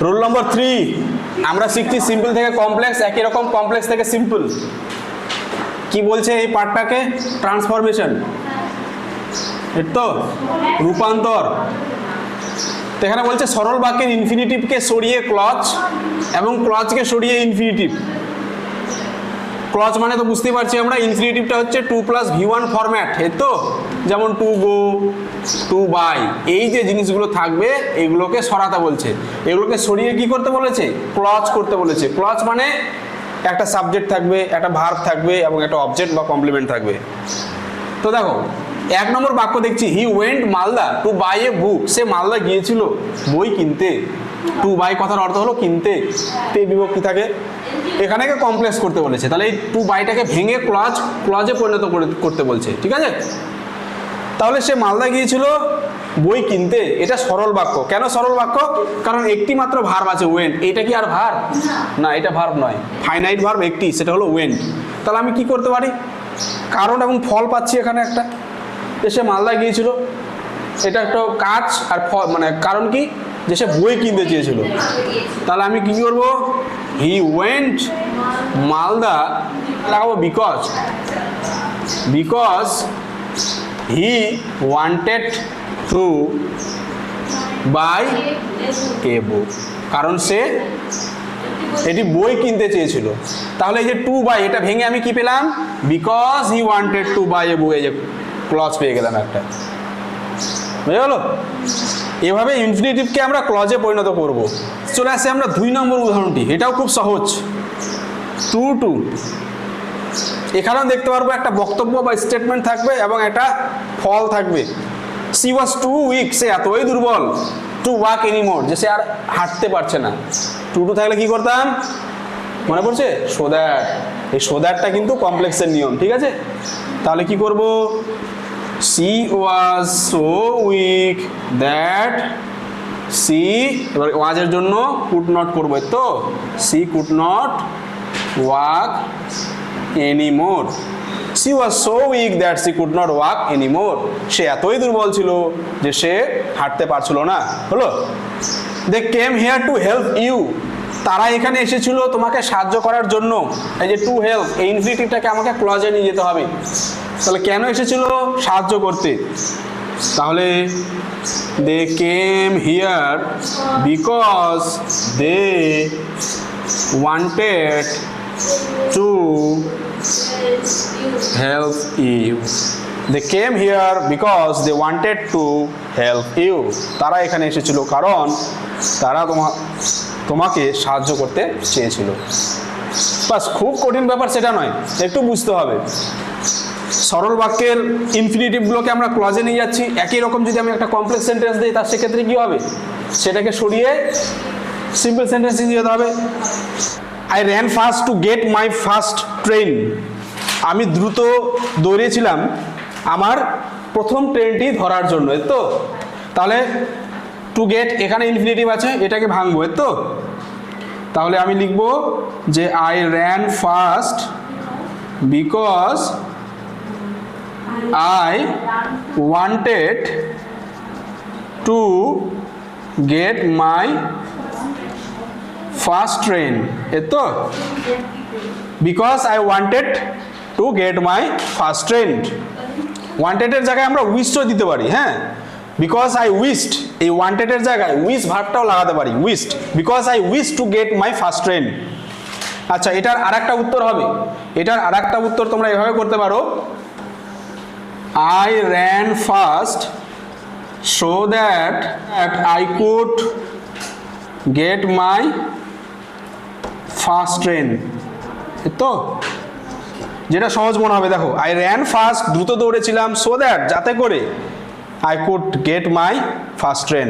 Rule নম্বর 3, আমরা শিখছি simple থেকে কমপ্লেক্স, একই রকম কমপ্লেক্স থেকে সিম্পল। কি বলছে এই পার্টটাকে? ট্রান্সফরমেশন, তো রূপান্তর। তো এখানে বলছে সরল বাক্যের ইনফিনিটিভকে সরিয়ে ক্লজ এবং ক্লজকে সরিয়ে ইনফিনিটিভ। ক্লজ মানে তো বুঝতেই পারছি আমরা, ইনফিনিটিভটা হচ্ছে 2 + V1 ফরম্যাট, এই তো, যেমন টু গো, টু বাই, এই যে জিনিসগুলো থাকবে এগুলোকে সরাতে বলছে। এগুলোকে সরিয়ে কি করতে বলেছে? ক্লজ করতে বলেছে। ক্লজ মানে একটা সাবজেক্ট থাকবে, একটা ভার্ব থাকবে এবং একটা অবজেক্ট বা কমপ্লিমেন্ট থাকবে। তো দেখো 1 নম্বর বাক্য দেখছি, he went Malda to buy a book. সে মালদা গিয়েছিল বই কিনতে। টু বাই কথার অর্থ হলো কিনতে, তে বিভক্তি থাকে। এখানে কমপ্লেক্স করতে বলেছে, তাহলে এই টু বাইটাকে ভেঙে ক্লজে পরিণত করতে বলছে, ঠিক আছে? তাহলে সে মালদা গিয়েছিল বই কিনতে, এটা সরল বাক্য। কেন সরল বাক্য? কারণ একটি মাত্র ভার্ব আছে, ওয়েন্ট। এটা কি আর ভার্ব? না, এটা ভার্ব নয়, ফাইনাইট ভার্ব একটি, সেটা হলো ওয়েন্ট। তাহলে আমি কি করতে পারি? কারণ এবং ফল পাচ্ছি এখানে একটা, যে সে মালদা গিয়েছিল, এটা একটা কাজ, আর ফল মানে কারণ কি? যে সে বই কিনতে চেয়েছিল। তাহলে আমি কি করব? হি ওয়েন্ট মালদা লাগাবো because he wanted to buy a book. কারণ সে এটি বই কিনতে চেয়েছিল। তাহলে এই যে টু বাই, এটা ভেঙে আমি কি পেলাম? Because he wanted to buy a book, এই যে ক্লজ পেয়ে গেলাম একটা, বুঝে গেল? এভাবে ইনফিনিটিভকে আমরা ক্লজে পরিণত করব। চলে আসে আমরা 2 নম্বর উদাহরণটি, এটাও খুব সহজ। টু এখানেও দেখতে পারবো একটা বক্তব্য বা স্টেটমেন্ট থাকবে এবং একটা ফল থাকবে। সি ওয়াজ টু উইক, সে এতই দুর্বল, টু ওয়াক এনিমোর, যে সে আর হাঁটতে পারছে না। টু থাকলে কি করতাম? মনে পড়ছে? So that. এই সো দ্যাটটা কিন্তু কমপ্লেক্সের নিয়ম, ঠিক আছে? তাহলে কি করব? She was so weak that she, এবার ওয়াজের জন্য কুড নট করবো, তো she could not walk anymore. She was so weak that she could not walk anymore. সে এতই দুর্বল ছিল যে সে হাঁটতে পারছিল না। হলো? They came here to help you, তারা এখানে এসেছিল তোমাকে সাহায্য করার জন্য। এই যে টু হেল্প, এই ইনফিনিটিভটাকে আমাকে ক্লজে নিয়ে যেতে হবে। তাহলে কেন এসেছিল? সাহায্য করতে। তাহলে they came here because they wanted to help you. They came here because they wanted to help you. তারা এখানে এসেছিল কারণ তারা তোমাকে সাহায্য করতে চেয়েছিল। বাস, খুব কঠিন ব্যাপার সেটা নয়, একটু বুঝতে হবে। সরল বাক্যের ইনফিনিটিভগুলোকে আমরা ক্লজে নিয়ে যাচ্ছি। একই রকম যদি আমি একটা কমপ্লেক্স সেন্টেন্স দিই, তার সেক্ষেত্রে কি হবে? সেটাকে সরিয়ে সিম্পল সেন্টেন্সে নিয়ে যেতে হবে। I ran fast to get my first train. আমি দ্রুত দৌড়েছিলাম আমার প্রথম ট্রেনটি ধরার জন্য, তো তাহলে টু গেট এখানে ইনফিনিটিভ আছে, এটাকে ভাঙবো, তো তাহলে আমি লিখব যে I ran fast because I wanted to get my first train, তো because I wanted to get my first train. ওয়ান্টেডের জায়গায় আমরা উইশও দিতে পারি, হ্যাঁ, বিকজ আই উইশড, এই ওয়ান্টেডের জায়গায় উইশ ভার্বটাও লাগাতে পারি, wished, because I wish to get my first train. আচ্ছা, এটার আরেকটা উত্তর হবে, এটার আরেকটা উত্তর তোমরা এভাবে করতে পারো, I ran first so that I could get my first train, তো যেটা সহজ মনে হবে। দেখো, আই র্যান ফার্স্ট, দ্রুত দৌড়েছিলাম, সো দ্যাট, যাতে করে I could get my first train,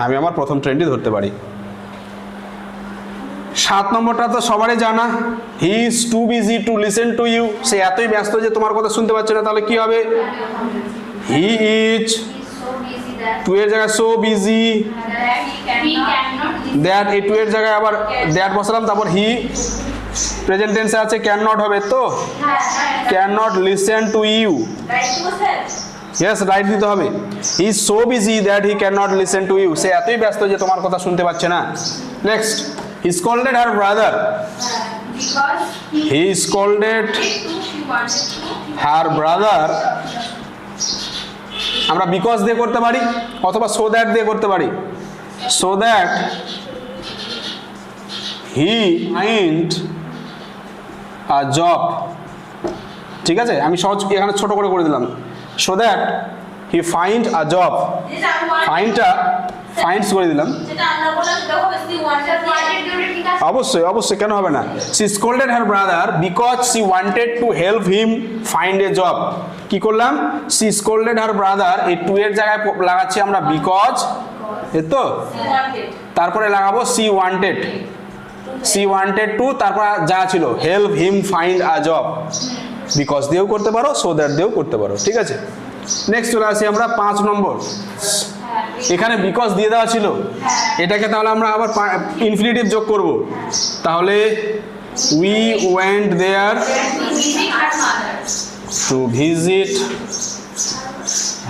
আমি আমার প্রথম ট্রেনটি ধরতে পারি। 7 নম্বরটা তো সবারই জানা, he is too busy to listen to you, সে এতই ব্যস্ত যে তোমার কথা শুনতে পাচ্ছে না। তাহলে কি হবে? হি ইজ, টু এর জায়গায় সো বিজি, দ্যাট, এই টু এর জায়গায় আবার দ্যাট বসালাম, তারপর হি প্রেজেন্ট টেন্সে আছে, ক্যান নট হবে, তো can not listen to you, yes right দিতে হবে। He is so busy that he can not listen to you, সে এতই ব্যস্ত যে তোমার কথা শুনতে পাচ্ছে না। Next, he scolded her brother, because he scolded she wanted to her brother, আমরা বিকজ দিয়ে করতে পারি অথবা সো দ্যাট দিয়ে করতে পারি। So that he find a job, ঠিক আছে, আমি সহজ এখানে ছোট করে দিলাম। So that he find a job, this I want ফাইন্ডটা ফাইন্ডস করে দিলাম। যেটা আমরা বললাম সেটা হবে she wanted ঠিক আছে অবশ্যই অবশ্যই, কেন হবে না। She scolded her brother because she wanted to help him find a job. কি করলাম, সি স্কোল্ডেড হার ব্রাদার, এই টু এর জায়গায় লাগাচ্ছি আমরা বিকজ, এই তো, she wanted তারপরে লাগাবো C wanted, C wanted two, তারপর যা ছিল help him find a job. Because দিয়েও করতে পারো, সো দ্যাট দিয়েও করতে পারো, ঠিক আছে। নেক্সট চলে আসি আমরা 5 নম্বর। এখানে বিকজ দিয়ে দেওয়া ছিল, এটাকে তাহলে আমরা আবার ইনফিনিটিভ যোগ করব। তাহলে we went there visit her mother to visit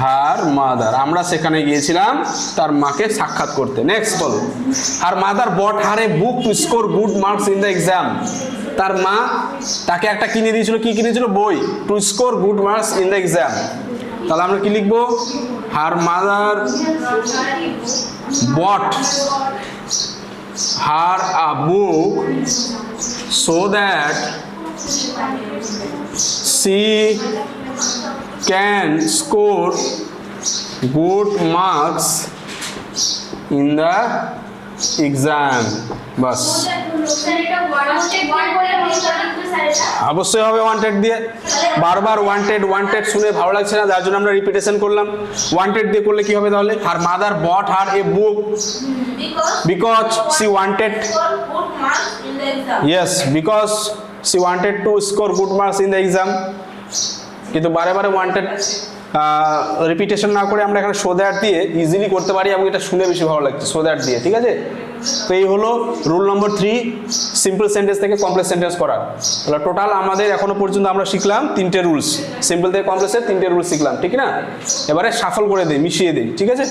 her mother, আমরা সেখানে গিয়েছিলাম তার মাকে সাক্ষাৎ করতে। নেক্সট বলো, her mother bought her a book to score good marks in the exam, তার মা তাকে একটা কিনে দিয়েছিল, কি কিনেছিল, বই, to score good marks in the exam. তাহলে আমরা কি লিখবো, her mother bought her a book so that she can score good marks in the exam, bus. Sir এটা wanted বলে কিন্তু স্যার এটা অবশ্যই হবে ওয়ান্টেড দিয়ে, বারবার ওয়ান্টেড ওয়ান্টেড শুনে ভালো লাগছে না, যার জন্য আমরা রিপিটেশন করলাম। ওয়ান্টেড দিয়ে করলে কি হবে তাহলে, her mother bought her a book because she wanted, score good marks in the exam yes, because she wanted to score good marks in the exam। কিন্তু বারে বারে ওয়ান্টেড রিপিটেশন না করে আমরা এখানে সো দ্যাট দিয়ে ইজিলি করতে পারি, এবং এটা শুনে বেশি ভালো লাগছে সো দ্যাট দিয়ে, ঠিক আছে। তো এই হলো রুল নম্বর 3, সিম্পল সেন্টেন্স থেকে কমপ্লেক্স সেন্টেন্স করার। তাহলে টোটাল আমাদের এখনো পর্যন্ত আমরা শিখলাম 3টে রুলস, সিম্পল থেকে কমপ্লেক্সের 3টে রুলস শিখলাম, ঠিক না। এবারে শাফল করে দিই, মিশিয়ে দিই, ঠিক আছে।